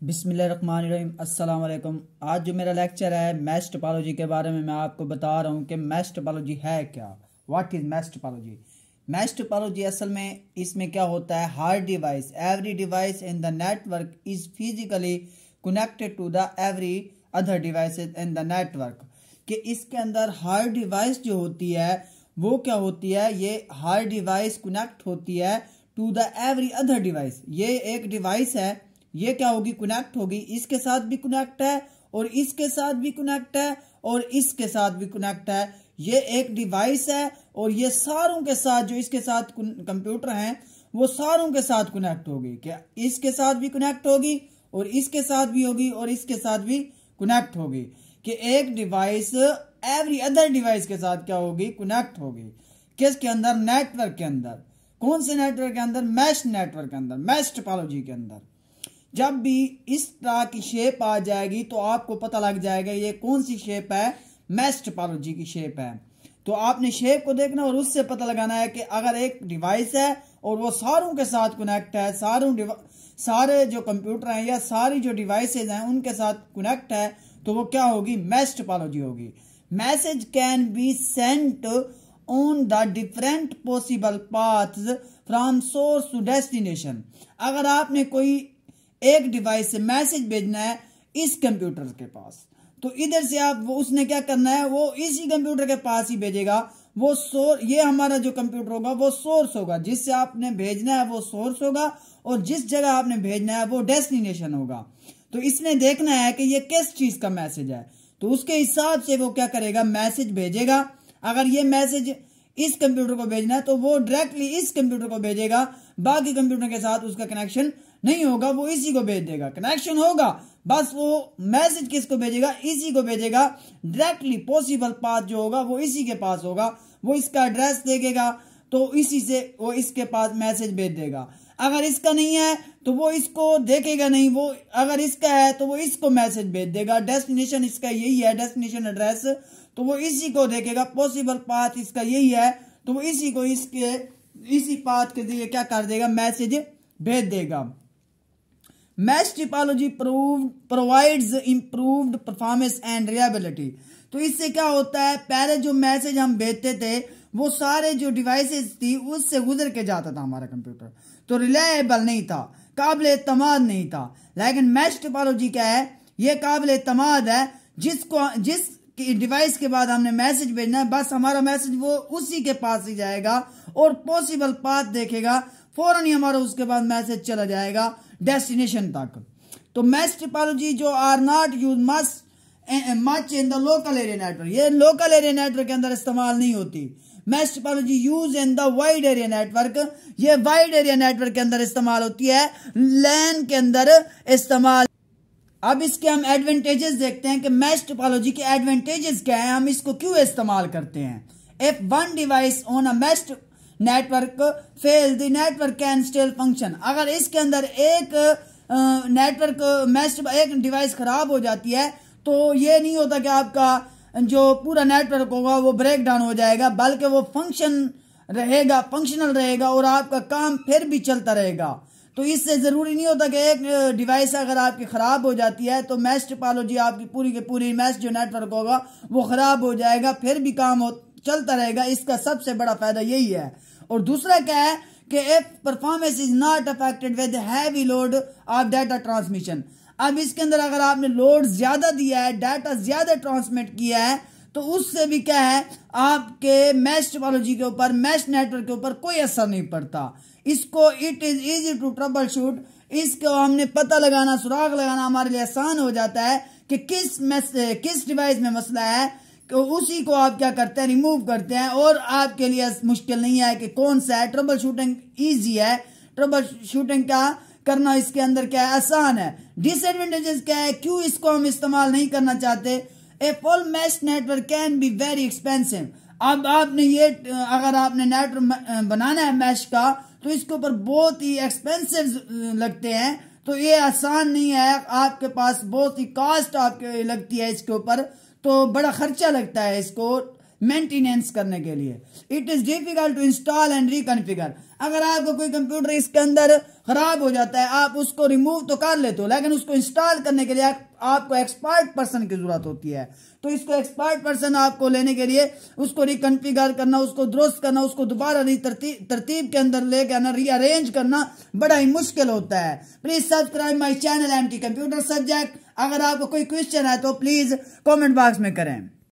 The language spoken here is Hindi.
बिस्मिल्लाहिर्रहमानिर्रहीम अस्सलाम वालेकुम। आज जो मेरा लेक्चर है मैश टोपोलॉजी के बारे में मैं आपको बता रहा हूँ कि मैश टोपोलॉजी है क्या। What is mesh topology? Mesh topology असल में इसमें क्या होता है, हर device every device in the network is physically connected to the every other devices in the network. कि इसके अंदर हर डिवाइस जो होती है वो क्या होती है, ये हर डिवाइस कनेक्ट होती है to the every other device. ये एक डिवाइस है, ये क्या होगी, कनेक्ट होगी, इसके साथ भी कनेक्ट है और इसके साथ भी कनेक्ट है और इसके साथ भी कनेक्ट है। ये एक डिवाइस है और ये सारों के साथ जो इसके साथ कंप्यूटर हैं वो सारों के साथ कनेक्ट होगी। क्या इसके साथ भी कनेक्ट होगी और इसके साथ भी होगी और इसके साथ भी कनेक्ट होगी। कि एक डिवाइस एवरी अदर डिवाइस के साथ क्या होगी, कनेक्ट होगी। किसके अंदर? नेटवर्क के अंदर। कौन से नेटवर्क के अंदर? मैश नेटवर्क के अंदर, मैश टोपोलॉजी के अंदर। जब भी इस तरह की शेप आ जाएगी तो आपको पता लग जाएगा ये कौन सी शेप है, मैश टोपोलॉजी की शेप है। तो आपने शेप को देखना और उससे पता लगाना है कि अगर एक डिवाइस है और वो सारों के साथ कनेक्ट है, सारे जो कंप्यूटर हैं या सारी जो डिवाइसेज हैं उनके साथ कनेक्ट है, तो वो क्या होगी, मैश टोपोलॉजी होगी। Message can be sent on the different possible paths from source to destination. अगर आपने कोई एक डिवाइस से मैसेज भेजना है इस कंप्यूटर के पास, तो इधर से आप वो उसने क्या करना है, वो इसी कंप्यूटर के पास ही भेजेगा। वो ये हमारा जो कंप्यूटर होगा वो सोर्स होगा, जिससे आपने भेजना है वो सोर्स होगा और जिस जगह आपने भेजना है वो डेस्टिनेशन होगा। तो इसने देखना है कि ये किस चीज का मैसेज है, तो उसके हिसाब से वो क्या करेगा, मैसेज भेजेगा। अगर ये मैसेज इस कंप्यूटर को भेजना है तो वो डायरेक्टली इस कंप्यूटर को भेजेगा, बाकी कंप्यूटर के साथ उसका कनेक्शन नहीं होगा, वो इसी को भेज देगा। कनेक्शन होगा, बस वो मैसेज किसको भेजेगा, इसी को भेजेगा डायरेक्टली। पॉसिबल पाथ जो होगा वो इसी के पास होगा, वो इसका एड्रेस देखेगा तो इसी से वो इसके पास मैसेज भेज देगा। अगर इसका नहीं है तो वो इसको देखेगा नहीं, वो अगर इसका है तो वो इसको मैसेज भेज देगा। डेस्टिनेशन इसका यही है, डेस्टिनेशन एड्रेस, तो वो इसी को देखेगा। पॉसिबल पाथ इसका यही है तो वो इसी को इसी पाथ के लिए क्या कर देगा, मैसेज भेज देगा। Mesh topology provides improved performance and reliability. तो इससे क्या होता है, पहले जो मैसेज हम भेजते थे वो सारे जो डिवाइसेस थी उससे गुजर के जाता था हमारा कंप्यूटर, तो रिलायबल नहीं था, काबिल एतमाद नहीं था। लेकिन मैश टोपोलॉजी क्या है, ये काबिल एतमाद है। जिस डिवाइस के बाद हमने मैसेज भेजना है बस हमारा मैसेज वो उसी के पास ही जाएगा और पॉसिबल पाथ देखेगा, फौरन ही हमारा उसके बाद मैसेज चला जाएगा डेस्टिनेशन तक। तो मैश टोपोलॉजी जो are not use much in the local area network, ये लोकल एरिया नेटवर्क के अंदर इस्तेमाल नहीं होती। Mesh topology use in the wide area network, ये वाइड एरिया नेटवर्क के अंदर इस्तेमाल होती है, लैन के अंदर इस्तेमाल। अब इसके हम एडवांटेजेस देखते हैं कि मैश टोपोलॉजी के एडवांटेजेस क्या है, हम इसको क्यों इस्तेमाल करते हैं। If one device on a mesh network fail the network can still function. अगर इसके अंदर एक नेटवर्क मैश एक डिवाइस खराब हो जाती है तो ये नहीं होता कि आपका जो पूरा नेटवर्क होगा वो ब्रेक डाउन हो जाएगा, बल्कि वो फंक्शनल रहेगा और आपका काम फिर भी चलता रहेगा। तो इससे जरूरी नहीं होता कि एक डिवाइस अगर आपकी खराब हो जाती है तो मैश टोपोलॉजी आपकी पूरी की पूरी मैश जो नेटवर्क होगा वो खराब हो जाएगा, फिर भी काम चलता रहेगा। इसका सबसे बड़ा फायदा यही है। और दूसरा क्या है कि if performance is not affected with heavy load of data transmission. अब इसके अंदर अगर आपने लोड ज्यादा दिया है, डाटा ज्यादा ट्रांसमिट किया है, तो उससे भी क्या है, आपके मैश टोपोलॉजी के ऊपर, मैश नेटवर्क के ऊपर कोई असर नहीं पड़ता। इसको it is easy to troubleshoot, इसको हमने पता लगाना, सुराग लगाना हमारे लिए आसान हो जाता है कि किस डिवाइस में मसला है, तो उसी को आप क्या करते हैं, रिमूव करते हैं। और आपके लिए मुश्किल नहीं है कि कौन सा है, ट्रबल शूटिंग ईजी है। ट्रबल शूटिंग का करना इसके अंदर क्या है, आसान है। डिसएडवांटेजेस क्या है, क्यों इसको हम इस्तेमाल नहीं करना चाहते। A full mesh network can be very expensive. अब आपने ये अगर आपने नेटवर्क बनाना है मैश का तो इसके ऊपर बहुत ही एक्सपेंसिव लगते हैं, तो ये आसान नहीं है। आपके पास बहुत ही कॉस्ट आपके लगती है इसके ऊपर, तो बड़ा खर्चा लगता है इसको मेंटेनेंस करने के लिए। It is difficult to install and reconfigure. अगर आपको कोई कंप्यूटर इसके अंदर खराब हो जाता है, आप उसको रिमूव तो कर लेते हो, लेकिन उसको इंस्टॉल करने के लिए आपको एक्सपर्ट पर्सन की जरूरत होती है। तो इसको एक्सपर्ट पर्सन आपको लेने के लिए उसको रिकॉन्फ़िगर करना, उसको दुरुस्त करना, उसको दोबारा तरतीब के अंदर लेके आना, रीअरेंज करना बड़ा ही मुश्किल होता है। Please subscribe my channel MT computer subject. अगर आपको कोई क्वेश्चन है तो प्लीज कमेंट बॉक्स में करें।